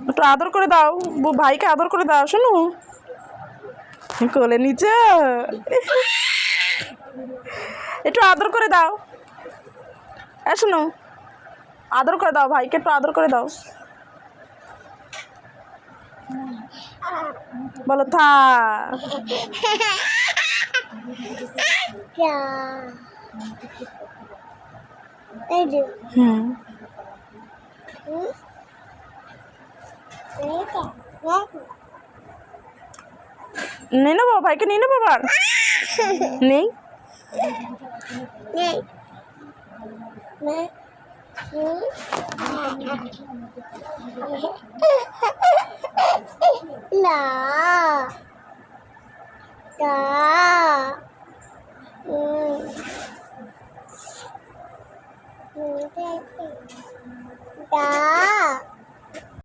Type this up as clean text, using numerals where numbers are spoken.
একটু আদর করে দাও, ভাইকে আদর করে দাও। শোনো, কোলে নিচে একটু আদর করে দাও। শোনো, আদর করে দাও ভাইকে, একটু আদর করে দাও। বলো থা। হুম, নিয়ে নেবো ভাইকে, নিয়ে নেবো আবার। নেই না da